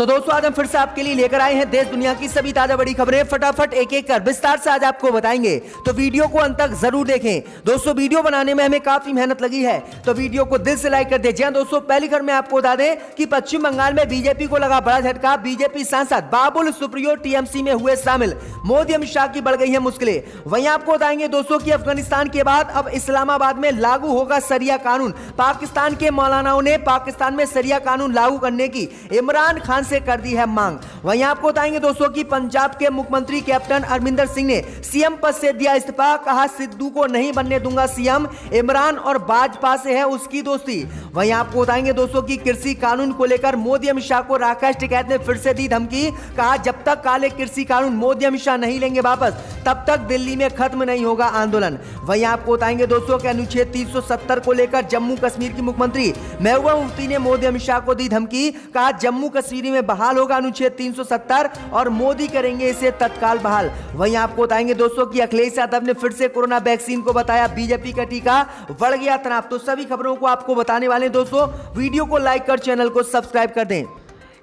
तो दोस्तों आज हम फिर से आपके लिए लेकर आए हैं देश दुनिया की सभी ताजा बड़ी खबरें। फटाफट एक एक कर विस्तार से आज आपको बताएंगे, तो वीडियो को अंत तक जरूर देखें। दोस्तों वीडियो बनाने में हमें काफी मेहनत लगी है, तो वीडियो को दिल से लाइक कर दे। जी दोस्तों, पहली खबर में आपको बता दें कि पश्चिम बंगाल में बीजेपी को लगा बड़ा झटका। बीजेपी सांसद बाबुल सुप्रियो टीएमसी में हुए शामिल। मोदी अमित शाह की बढ़ गई है मुश्किलें। वहीं आपको बताएंगे दोस्तों की अफगानिस्तान के बाद अब इस्लामाबाद में लागू होगा सरिया कानून। पाकिस्तान के मौलानाओं ने पाकिस्तान में सरिया कानून लागू करने की इमरान खान से कर दी है मांग। वहीं आपको बताएंगे दोस्तों कि पंजाब के मुख्यमंत्री कैप्टन अमरिंदर सिंह ने सीएम पद से दिया इस्तीफा। कहा सिद्धू को नहीं बनने दूंगा सीएम, इमरान और भाजपा से है उसकी दोस्ती। वहीं आपको बताएंगे दोस्तों कि कृषि कानून को लेकर मोदी अमित शाह को राकेश टिकैत ने फिर से दी धमकी। कहा जब तक काले कृषि कानून मोदी अमित शाह नहीं लेंगे वापस, तब तक दिल्ली में खत्म नहीं होगा आंदोलन। वहीं आपको बताएंगे दोस्तों कि अनुच्छेद 370 को लेकर जम्मू कश्मीर की मुख्यमंत्री महबूबा मुफ्ती ने मोदी अमित शाह को दी धमकी। कहा जम्मू कश्मीर में बहाल होगा अनुच्छेद 370 और मोदी करेंगे इसे तत्काल बहाल। वहीं आपको बताएंगे दोस्तों कि अखिलेश यादव ने फिर से कोरोना वैक्सीन को बताया बीजेपी का टीका, बढ़ गया तनाव। तो सभी खबरों को आपको बताने वाले हैं दोस्तों, वीडियो को लाइक कर चैनल को सब्सक्राइब कर दें।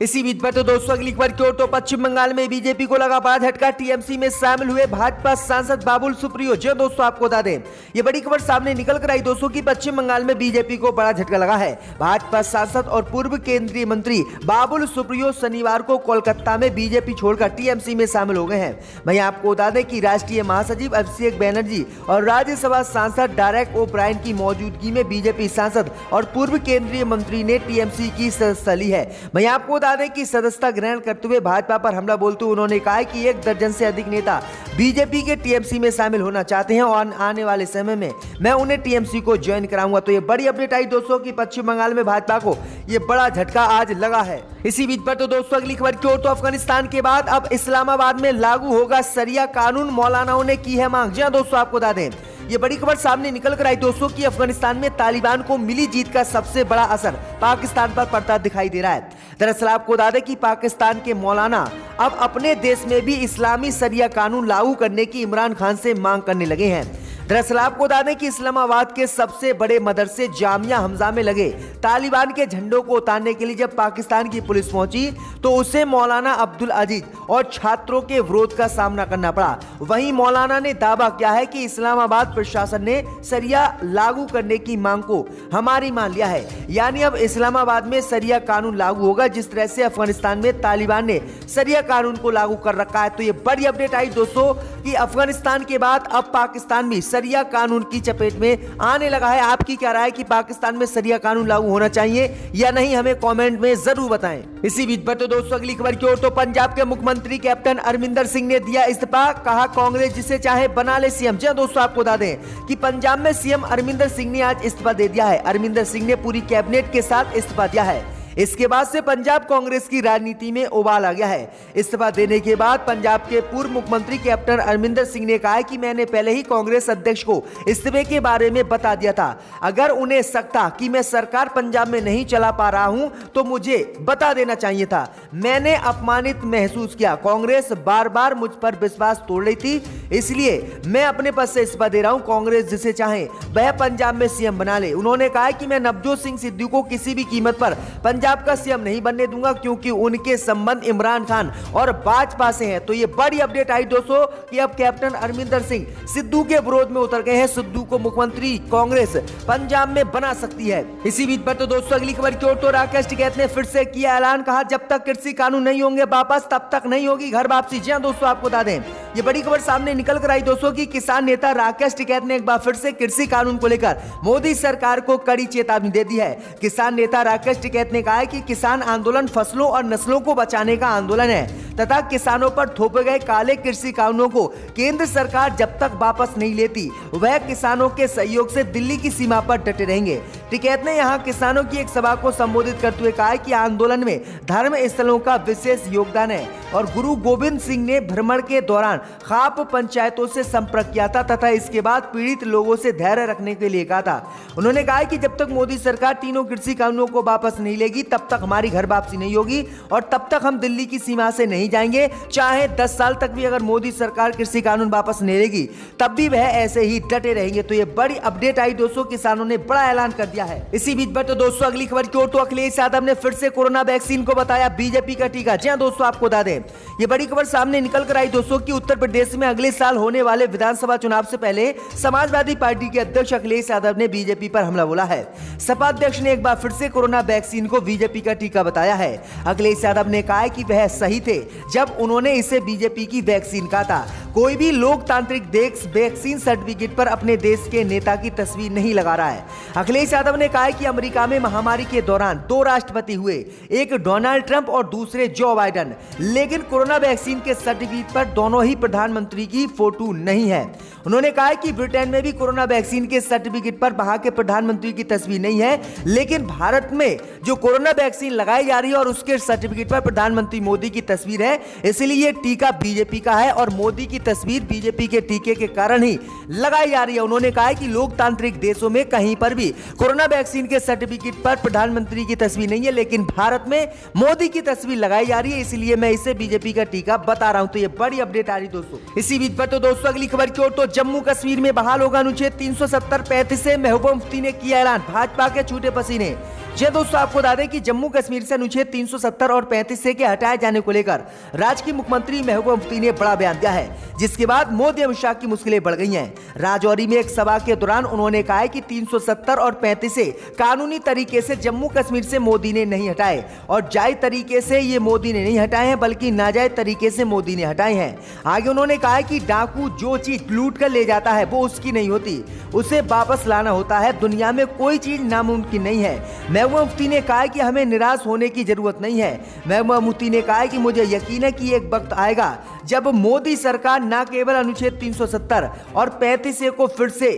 इसी बीच पर तो दोस्तों अगली खबर की ओर, तो पश्चिम बंगाल में बीजेपी को लगा बड़ा झटका। टीएमसी में शामिल हुए भाजपा सांसद बाबुल सुप्रियो। जो दोस्तों आपको बता दें, ये बड़ी खबर सामने निकल कर आई दोस्तों कि पश्चिम बंगाल में बीजेपी को बड़ा झटका लगा है। भाजपा सांसद और पूर्व केंद्रीय मंत्री बाबुल सुप्रियो शनिवार को कोलकाता में बीजेपी छोड़कर टीएमसी में शामिल हो गए हैं। वहीं आपको बता दें कि राष्ट्रीय महासचिव अभिषेक बैनर्जी और राज्यसभा सांसद डेरेक ओ ब्रायन की मौजूदगी में बीजेपी सांसद और पूर्व केंद्रीय मंत्री ने टीएमसी की सदस्यता ली है। वहीं आपको बता दें कि सदस्यता ग्रहण करते हुए भाजपा पर हमला बोलते हुए उन्होंने कहा कि 1 दर्जन से अधिक नेता बीजेपी के टीएमसी में शामिल होना चाहते हैं और आने वाले समय में मैं उन्हें टीएमसी को ज्वाइन कराऊंगा। तो ये बड़ी अपडेट आई दोस्तों कि पश्चिम बंगाल में भाजपा को ये बड़ा झटका आज लगा है। इसी बीच पर तो दोस्तों अगली खबर की ओर, तो अफगानिस्तान के बाद अब इस्लामाबाद में लागू होगा सरिया कानून। मौलानाओं ने की है मांग। जी दोस्तों आपको बता दें, ये बड़ी खबर सामने निकल कर आई दोस्तों कि अफगानिस्तान में तालिबान को मिली जीत का सबसे बड़ा असर पाकिस्तान पर पड़ता दिखाई दे रहा है। दरअसल आपको बता दें कि पाकिस्तान के मौलाना अब अपने देश में भी इस्लामी सरिया कानून लागू करने की इमरान खान से मांग करने लगे हैं। दरअसल आपको बता दें कि इस्लामाबाद के सबसे बड़े मदरसे जामिया हमजा में लगे तालिबान के झंडों को उतारने के लिए जब पाकिस्तान की पुलिस पहुंची तो उसे मौलाना अब्दुल अजीज और छात्रों के विरोध का सामना करना पड़ा। वहीं मौलाना ने दावा किया है कि इस्लामाबाद प्रशासन ने सरिया लागू करने की मांग को हमारी मान लिया है, यानी अब इस्लामाबाद में सरिया कानून लागू होगा जिस तरह से अफगानिस्तान में तालिबान ने सरिया कानून को लागू कर रखा है। तो ये बड़ी अपडेट आई दोस्तों कि अफगानिस्तान के बाद अब पाकिस्तान भी सरिया कानून की चपेट में आने लगा है। आपकी क्या राय है कि पाकिस्तान में सरिया कानून लागू होना चाहिए या नहीं, हमें कमेंट में जरूर बताएं। इसी बीच पर तो दोस्तों अगली खबर की ओर, तो पंजाब के मुख्यमंत्री कैप्टन अमरिंदर सिंह ने दिया इस्तीफा। कहा कांग्रेस जिसे चाहे बना ले सीएम। जी दोस्तों आपको बता दें कि पंजाब में सीएम अमरिंदर सिंह ने आज इस्तीफा दे दिया है। अमरिंदर सिंह ने पूरी कैबिनेट के साथ इस्तीफा दिया है। इसके बाद से पंजाब कांग्रेस की राजनीति में उबाल आ गया है। इस्तीफा देने के बाद पंजाब के पूर्व मुख्यमंत्री कैप्टन अमरिंदर सिंह ने कहा कि मैंने पहले ही कांग्रेस अध्यक्ष को इस्तीफे के बारे में बता दिया था। अगर उन्हें शक था कि मैं सरकार पंजाब में नहीं चला पा रहा हूं तो मुझे बता देना चाहिए था। मैंने अपमानित महसूस किया। कांग्रेस बार बार मुझ पर विश्वास तोड़ रही थी, इसलिए मैं अपने पद से इस्तीफा दे रहा हूं। कांग्रेस जिसे चाहे वह पंजाब में सीएम बना ले। उन्होंने कहा कि मैं नवजोत सिंह सिद्धू को किसी भी कीमत पर पंजाब का सीएम नहीं बनने दूंगा क्योंकि उनके संबंध इमरान खान और भाजपा से हैं। तो ये बड़ी अपडेट आई दोस्तों कि अब कैप्टन अमरिंदर सिंह सिद्धू के विरोध में उतर गए हैं। सिद्धू को मुख्यमंत्री कांग्रेस पंजाब में बना सकती है। इसी बीच पर तो दोस्तों अगली खबर की ओर, तो राकेश टिकैत ने फिर से किया ऐलान। कहा जब तक कृषि कानून नहीं होंगे वापस तब तक नहीं होगी घर वापसी। जी दोस्तों आपको बता दें, ये बड़ी खबर सामने निकल कर आई दोस्तों कि किसान नेता राकेश टिकैत ने एक बार फिर से कृषि कानून को लेकर मोदी सरकार को कड़ी चेतावनी दे दी है। किसान नेता राकेश टिकैत ने कहा है कि किसान आंदोलन फसलों और नस्लों को बचाने का आंदोलन है तथा किसानों पर थोपे गए काले कृषि कानूनों को केंद्र सरकार जब तक वापस नहीं लेती वह किसानों के सहयोग से दिल्ली की सीमा पर डटे रहेंगे। टिकैत ने यहां किसानों की एक सभा को संबोधित करते हुए कहा कि आंदोलन में धर्म स्थलों का विशेष योगदान है और गुरु गोविंद सिंह ने भ्रमण के दौरान खाप पंचायतों से संपर्क किया था तथा इसके बाद पीड़ित लोगों से धैर्य रखने के लिए कहा था। उन्होंने कहा कि जब तक मोदी सरकार तीनों कृषि कानूनों को वापस नहीं लेगी तब तक हमारी घर वापसी नहीं होगी और तब तक हम दिल्ली की सीमा से नहीं नहीं जाएंगे। चाहे 10 साल तक भी अगर मोदी सरकार कृषि कानून वापस नहीं लेगी तब भी वह ऐसे ही डटे रहेंगे। तो ये बड़ी अपडेट आई दोस्तों, किसानों ने बड़ा ऐलान कर दिया है। इसी बीच पर तो दोस्तों अगली खबर की ओर, तो अखिलेश यादव ने फिर से कोरोना वैक्सीन को बताया बीजेपी का टीका। जी हां दोस्तों, आपको बता दें ये बड़ी खबर सामने निकल कर आई दोस्तों कि उत्तर प्रदेश में अगले साल होने वाले विधानसभा चुनाव से पहले समाजवादी पार्टी के अध्यक्ष अखिलेश यादव ने बीजेपी पर हमला बोला है। सपा अध्यक्ष ने एक बार फिर से कोरोना वैक्सीन को बीजेपी का टीका बताया है। अखिलेश यादव ने कहा कि वह सही थे जब उन्होंने इसे बीजेपी की वैक्सीन कहा था। कोई भी लोकतांत्रिक देश वैक्सीन सर्टिफिकेट पर अपने देश के नेता की तस्वीर नहीं लगा रहा है। अखिलेश यादव ने कहा कि अमेरिका में महामारी के दौरान 2 राष्ट्रपति हुए, एक डोनाल्ड ट्रंप और दूसरे जो बाइडेन, लेकिन कोरोना वैक्सीन के सर्टिफिकेट पर दोनों ही प्रधानमंत्री की फोटो नहीं है। उन्होंने कहा कि ब्रिटेन में भी कोरोना वैक्सीन के सर्टिफिकेट पर वहां के प्रधानमंत्री की तस्वीर नहीं है, लेकिन भारत में जो कोरोना वैक्सीन लगाई जा रही है और उसके सर्टिफिकेट पर प्रधानमंत्री मोदी की तस्वीर है, इसलिए ये टीका बीजेपी का है और मोदी की तस्वीर बीजेपी के टीके के कारण ही लगाई जा रही है। उन्होंने कहा कि लोकतांत्रिक देशों में कहीं पर भी कोरोना वैक्सीन के सर्टिफिकेट पर प्रधानमंत्री की तस्वीर नहीं है, लेकिन भारत में मोदी की तस्वीर लगाई जा रही है, इसलिए मैं इसे बीजेपी का टीका बता रहा हूं। तो ये बड़ी अपडेट आ रही दोस्तों। इसी बीच पर तो दोस्तों अगली खबर की ओर, तो जम्मू कश्मीर में बहाल होगा अनुच्छेद 370-35 से महबूबा मुफ्ती ने किया ऐलान, भाजपा के छूटे पसीने। जी दोस्तों, आपको बता दें कि जम्मू कश्मीर से अनुच्छेद 370 और 35 से के हटाए जाने को लेकर राज्य की मुख्यमंत्री महबूबा मुफ्ती ने बड़ा बयान दिया है, जिसके बाद मोदी अमित शाह की मुश्किलें बढ़ गई हैं। राजौरी में एक सभा के दौरान उन्होंने कहा है कि 370 और 35 से कानूनी तरीके से जम्मू कश्मीर से मोदी ने नहीं हटाए और जायज तरीके से ये मोदी ने नहीं हटाए हैं, बल्कि नाजायज तरीके से मोदी ने हटाए हैं। आगे उन्होंने कहा है कि डाकू जो चीज लूट कर ले जाता है वो उसकी नहीं होती, उसे वापस लाना होता है। दुनिया में कोई चीज नामुमकिन नहीं है। महबूबा मुफ्ती ने कहा कि हमें निराश होने की जरूरत नहीं है। महबूबा मुफ्ती ने कहा कि मुझे यकीन है कि एक वक्त आएगा जब मोदी सरकार न केवल अनुच्छेद 370 और 35 को फिर से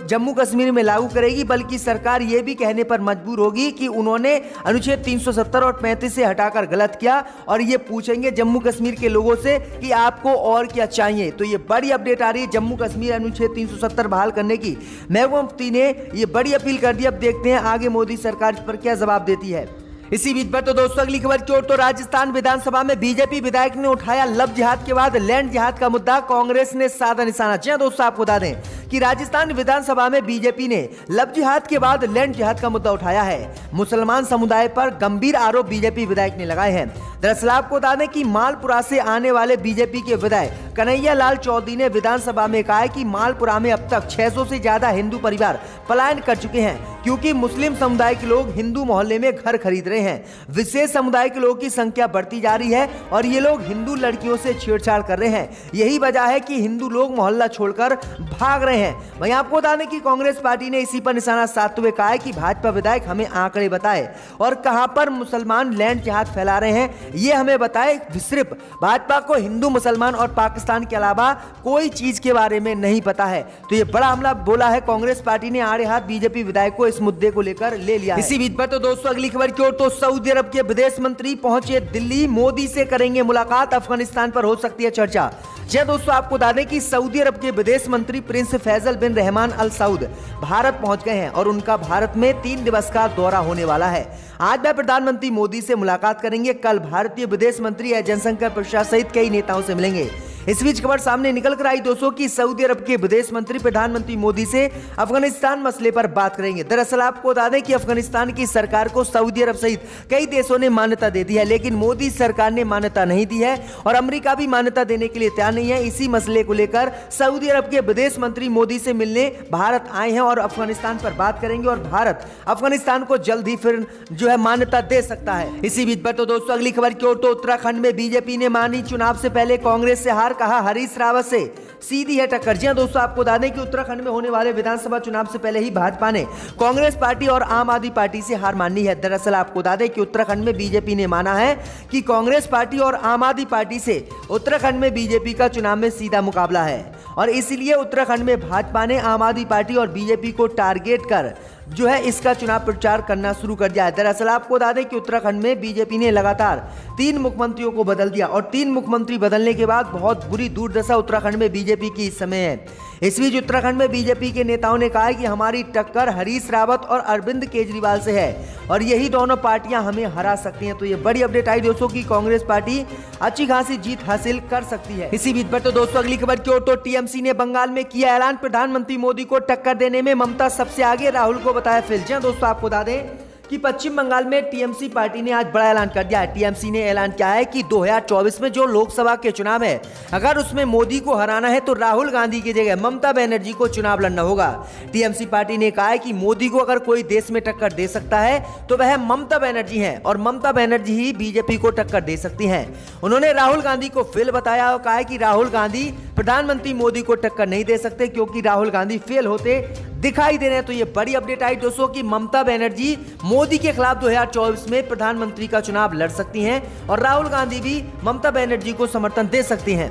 जम्मू कश्मीर में लागू करेगी, बल्कि सरकार यह भी कहने पर मजबूर होगी कि उन्होंने अनुच्छेद 370 और 35 से हटाकर गलत किया, और ये पूछेंगे जम्मू कश्मीर के लोगों से कि आपको और क्या चाहिए। तो ये बड़ी अपडेट आ रही है जम्मू कश्मीर अनुच्छेद 370 बहाल करने की। महबूबा मुफ्ती ने ये बड़ी अपील कर दी। अब देखते हैं आगे मोदी सरकार इस पर क्या जवाब देती है। इसी बीच पर तो दोस्तों अगली खबर की ओर, तो राजस्थान विधानसभा में बीजेपी विधायक ने उठाया लव जिहाद के बाद लैंड जिहाद का मुद्दा, कांग्रेस ने साधा निशाना। जी दोस्तों, आपको बता दें कि राजस्थान विधानसभा में बीजेपी ने लव जिहाद के बाद लैंड जिहाद का मुद्दा उठाया है। मुसलमान समुदाय पर गंभीर आरोप बीजेपी विधायक ने लगाए हैं। दरअसल आपको बता दें कि मालपुरा से आने वाले बीजेपी के विधायक कन्हैया लाल चौधरी ने विधानसभा में कहा है कि मालपुरा में अब तक 600 से ज्यादा हिंदू परिवार पलायन कर चुके हैं, क्योंकि मुस्लिम समुदाय के लोग हिंदू मोहल्ले में घर खरीद रहे हैं। विशेष समुदाय के लोगों की संख्या बढ़ती जा रही है और ये लोग हिंदू लड़कियों से छेड़छाड़ कर रहे हैं। यही वजह है कि हिंदू लोग मोहल्ला छोड़कर भाग रहे हैं। वहीं आपको बता दें कि कांग्रेस पार्टी ने इसी पर निशाना साधते हुए कहा है कि भाजपा विधायक हमें आंकड़े बताए और कहां पर मुसलमान लैंड जिहाद फैला रहे हैं ये हमें बताए। सिर्फ भाजपा को हिंदू, मुसलमान और पाकिस्तान के अलावा कोई चीज के बारे में नहीं पता है। तो ये बड़ा हमला बोला है कांग्रेस पार्टी ने, आड़े हाथ बीजेपी विधायक को इस मुद्दे को लेकर ले लिया है। इसी बीच पर तो दोस्तों अगली खबर की ओर, तो सऊदी अरब के विदेश मंत्री पहुंचे दिल्ली, मोदी से करेंगे मुलाकात, अफगानिस्तान पर हो सकती है चर्चा। जी दोस्तों, आपको बता दें कि सऊदी अरब के विदेश मंत्री प्रिंस फैसल बिन रहमान अल सऊद भारत पहुंच गए हैं और उनका भारत में 3 दिवस का दौरा होने वाला है। आज वह प्रधानमंत्री मोदी से मुलाकात करेंगे। कल भारतीय विदेश मंत्री एस जयशंकर प्रसाद सहित कई नेताओं से मिलेंगे। इस बीच खबर सामने निकल कर आई दोस्तों कि सऊदी अरब के विदेश मंत्री प्रधानमंत्री मोदी से अफगानिस्तान मसले पर बात करेंगे। दरअसल आपको बता दें कि अफगानिस्तान की सरकार को सऊदी अरब सहित कई देशों ने मान्यता दे दी है, लेकिन मोदी सरकार ने मान्यता नहीं दी है और अमेरिका भी मान्यता देने के लिए तैयार नहीं है। इसी मसले को लेकर सऊदी अरब के विदेश मंत्री मोदी से मिलने भारत आए हैं और अफगानिस्तान पर बात करेंगे और भारत अफगानिस्तान को जल्द ही फिर जो है मान्यता दे सकता है। इसी बीच पर तो दोस्तों अगली खबर की ओर, तो उत्तराखंड में बीजेपी ने मानी चुनाव से पहले कांग्रेस से हार, कहा हरीश रावत से सीधी है टक्कर। जी दोस्तों, आपको बता दें कि उत्तराखंड में होने वाले विधानसभा चुनाव से पहले ही भाजपा ने कांग्रेस पार्टी और आम आदमी पार्टी से हार मानी है। दरअसल आपको बता दें कि उत्तराखंड में बीजेपी ने माना है कि कांग्रेस पार्टी और आम आदमी पार्टी से उत्तराखंड में बीजेपी का चुनाव में सीधा मुकाबला है और इसलिए उत्तराखंड में भाजपा ने आम आदमी पार्टी और बीजेपी को टारगेट कर जो है इसका चुनाव प्रचार करना शुरू कर दिया है। दरअसल आपको बता दें कि उत्तराखंड में बीजेपी ने लगातार 3 मुख्यमंत्रियों को बदल दिया और 3 मुख्यमंत्री बदलने के बाद बहुत बुरी दुर्दशा उत्तराखंड में बीजेपी की इस समय है। इस बीच उत्तराखंड में बीजेपी के नेताओं ने कहा है कि हमारी टक्कर हरीश रावत और अरविंद केजरीवाल से है और यही दोनों पार्टियां हमें हरा सकती हैं। तो ये बड़ी अपडेट आई दोस्तों की कांग्रेस पार्टी अच्छी खासी जीत हासिल कर सकती है। इसी बीच पर तो दोस्तों अगली खबर की ओर तो टीएमसी ने बंगाल में किया ऐलान, प्रधानमंत्री मोदी को टक्कर देने में ममता सबसे आगे, राहुल को बताया फेल। जी दोस्तों आपको बता दें कि पश्चिम बंगाल में टीएमसी पार्टी ने आज बड़ा ऐलान कर दिया है। टीएमसी ने ऐलान किया है कि 2024 में जो लोकसभा के चुनाव है, अगर उसमें मोदी को हराना है तो राहुल गांधी की जगह ममता बनर्जी को चुनाव लड़ना होगा। टीएमसी पार्टी ने कहा है कि मोदी को अगर कोई देश में टक्कर दे सकता है तो वह ममता बनर्जी है और ममता बनर्जी ही बीजेपी को टक्कर दे सकती हैं। उन्होंने राहुल गांधी को फेल बताया और कहा है कि राहुल गांधी प्रधानमंत्री मोदी को टक्कर नहीं दे सकते क्योंकि राहुल गांधी फेल होते दिखाई दे रहे हैं। तो ये बड़ी अपडेट आई दोस्तों कि ममता बनर्जी मोदी के खिलाफ 2024 में प्रधानमंत्री का चुनाव लड़ सकती हैं और राहुल गांधी भी ममता बनर्जी को समर्थन दे सकती हैं।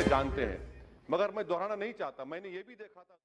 जानते हैं, मगर मैं दोहराना नहीं चाहता। मैंने ये भी देखा था।